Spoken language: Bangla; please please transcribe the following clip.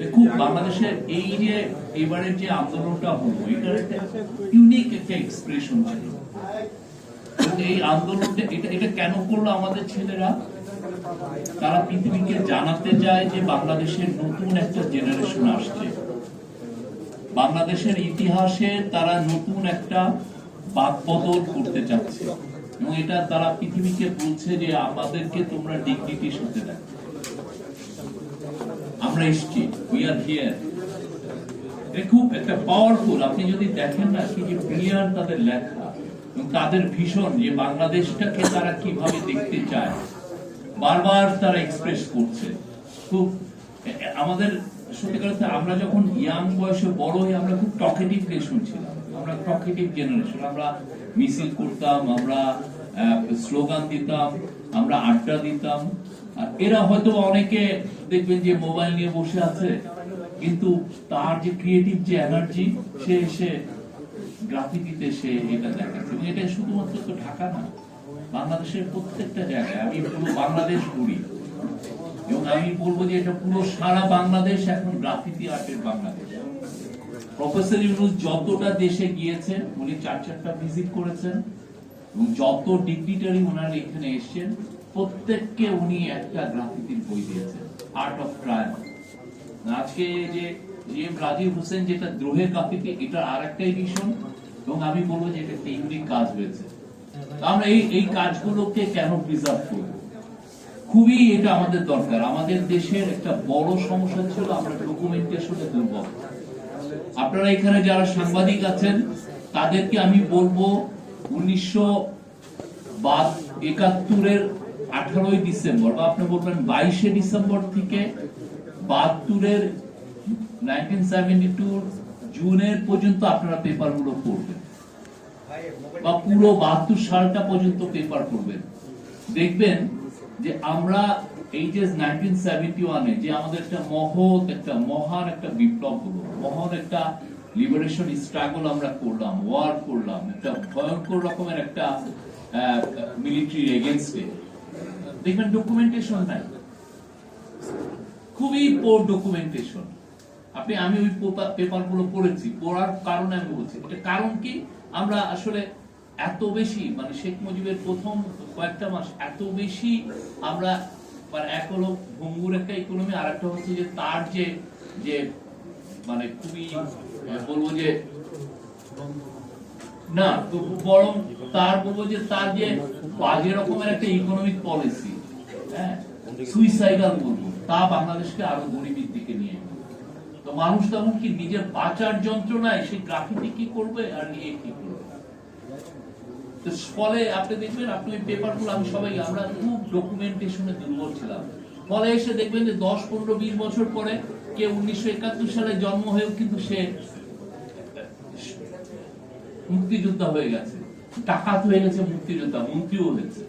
দেখুন বাংলাদেশের এই যে এবারের যে আন্দোলনটা হলো এটার একটা ইউনিক একটা এক্সপ্রেশন ছিল। এই আন্দোলনটা এটা কেন করলো আমাদের ছেলেরা? তারা পৃথিবীকে জানাতে যায় যে বাংলাদেশের নতুন একটা জেনারেশন আসছে, বাংলাদেশের ইতিহাসে তারা নতুন একটা বাকবদল করতে চাচ্ছে এবং এটা তারা পৃথিবীকে বলছে যে আমাদেরকে তোমরা ডিগনিটির সাথে দেখো, আমরা এসছি, উই আর হিয়ার। খুব একটা পাওয়ারফুল, আপনি যদি দেখেন না কি যে ব্রিলিয়ান্ট তাদের লেখা এবং তাদের ভীষণ যে বাংলাদেশটাকে তারা কিভাবে দেখতে চায় বারবার তারা এক্সপ্রেস করছে। খুব আমাদের সত্যিকার অর্থে আমরা যখন ইয়াং বয়সে বড় হয়ে আমরা খুব টকেটিভ নেশন ছিলাম, আমরা টকেটিভ জেনারেশন, আমরা মিছিল করতাম, আমরা স্লোগান দিতাম, আমরা আড্ডা দিতাম। এরা হয়তো অনেকে দেখবেন যে মোবাইল নিয়ে বসে আছে, কিন্তু তার যে ক্রিয়েটিভ যে এনার্জি সে এসে গ্রাফিতিতে সে এটা দেখাচ্ছে। এবং এটা শুধুমাত্র তো ঢাকা না, বাংলাদেশের প্রত্যেকটা জায়গায়। আমি পুরো বাংলাদেশ ঘুরি এবং আমি বলবো যে এটা পুরো সারা বাংলাদেশ এখন গ্রাফিতি আর্টের বাংলাদেশ। প্রফেসর ইউনূস যতটা দেশে গিয়েছেন, উনি 4টা ভিজিট করেছেন এবং যত ডিগনিটারি ওনারা এখানে এসেছেন প্রত্যেককে উনি একটা গ্রাফিতির বই দিয়েছেন, আর্ট অফ ট্রায়াম্ফ। আজকে যে জিএম রাজীব হোসেন যেটা দ্রোহের গ্রাফিতি, এটা আর একটা এডিশন এবং আমি বলবো যে এটা একটা ইউনিক কাজ হয়েছে। আমরা এই কাজগুলোকে কেন প্রিজার্ভ করব? খুবই এটা আমাদের দরকার। আমাদের দেশের একটা বড় সমস্যা ছিল আমরা ডকুমেন্টেশনে দুর্বল। আপনারা এখানে যারা সাংবাদিক আছেন তাদেরকে আমি বলবো 1971-এর 18ই ডিসেম্বর বা আপনি বলবেন 22শে ডিসেম্বর থেকে 72-এর 1972 জুনের পর্যন্ত আপনারা পেপারগুলো পড়বেন বা পুরো 72 সালটা পর্যন্ত পেপার পড়বেন। দেখবেন যে আমরা এই যে 1971-এ যে আমাদের একটা মহৎ একটা মহান একটা বিপ্লব হলো, মহান একটা লিবারেশন স্ট্রাগল আমরা করলাম, ওয়ার করলাম, একটা ভয়ঙ্কর রকমের একটা মিলিটারি এগেইনস্টে। দেখবেন ডকুমেন্টেশন নাই, খুবই পোর ডকুমেন্টেশন। আমি ওই পেপারগুলো পড়েছি, পড়ার কারণে আমি বলছি এটা কারণ কি, আমরা আসলে এত বেশি মানে শেখ মুজিবের প্রথম কয়েকটা মাস এত বেশি আমরা এক হলো ভঙ্গুর একটা ইকোনমি, আর একটা হচ্ছে যে তার যে মানে খুবই বলবো যে না বরং তার বলবো যে তার যে বাজে রকমের একটা ইকোনমিক পলিসি, হ্যাঁ সুইসাইডাল বলবো, তা বাংলাদেশকে আরো গরিবের দিকে নিয়ে গেল। তো মানুষ তখন কি নিজের বাঁচার যন্ত্রণায় সেই গ্রাফিতি কি করবে আর নিয়ে কি করবে। ফলে আপনি দেখবেন আপনি ওই পেপারগুলো আমি সবাই আমরা খুব ডকুমেন্টেশনে দুর্বল ছিলাম। ফলে এসে দেখবেন যে 10, 15, 20 বছর পরে কেউ 1971 সালে জন্ম হয়েও কিন্তু সে মুক্তিযোদ্ধা হয়ে গেছে, ডাকাত হয়ে গেছে, মুক্তিযোদ্ধা, মন্ত্রীও হয়েছে।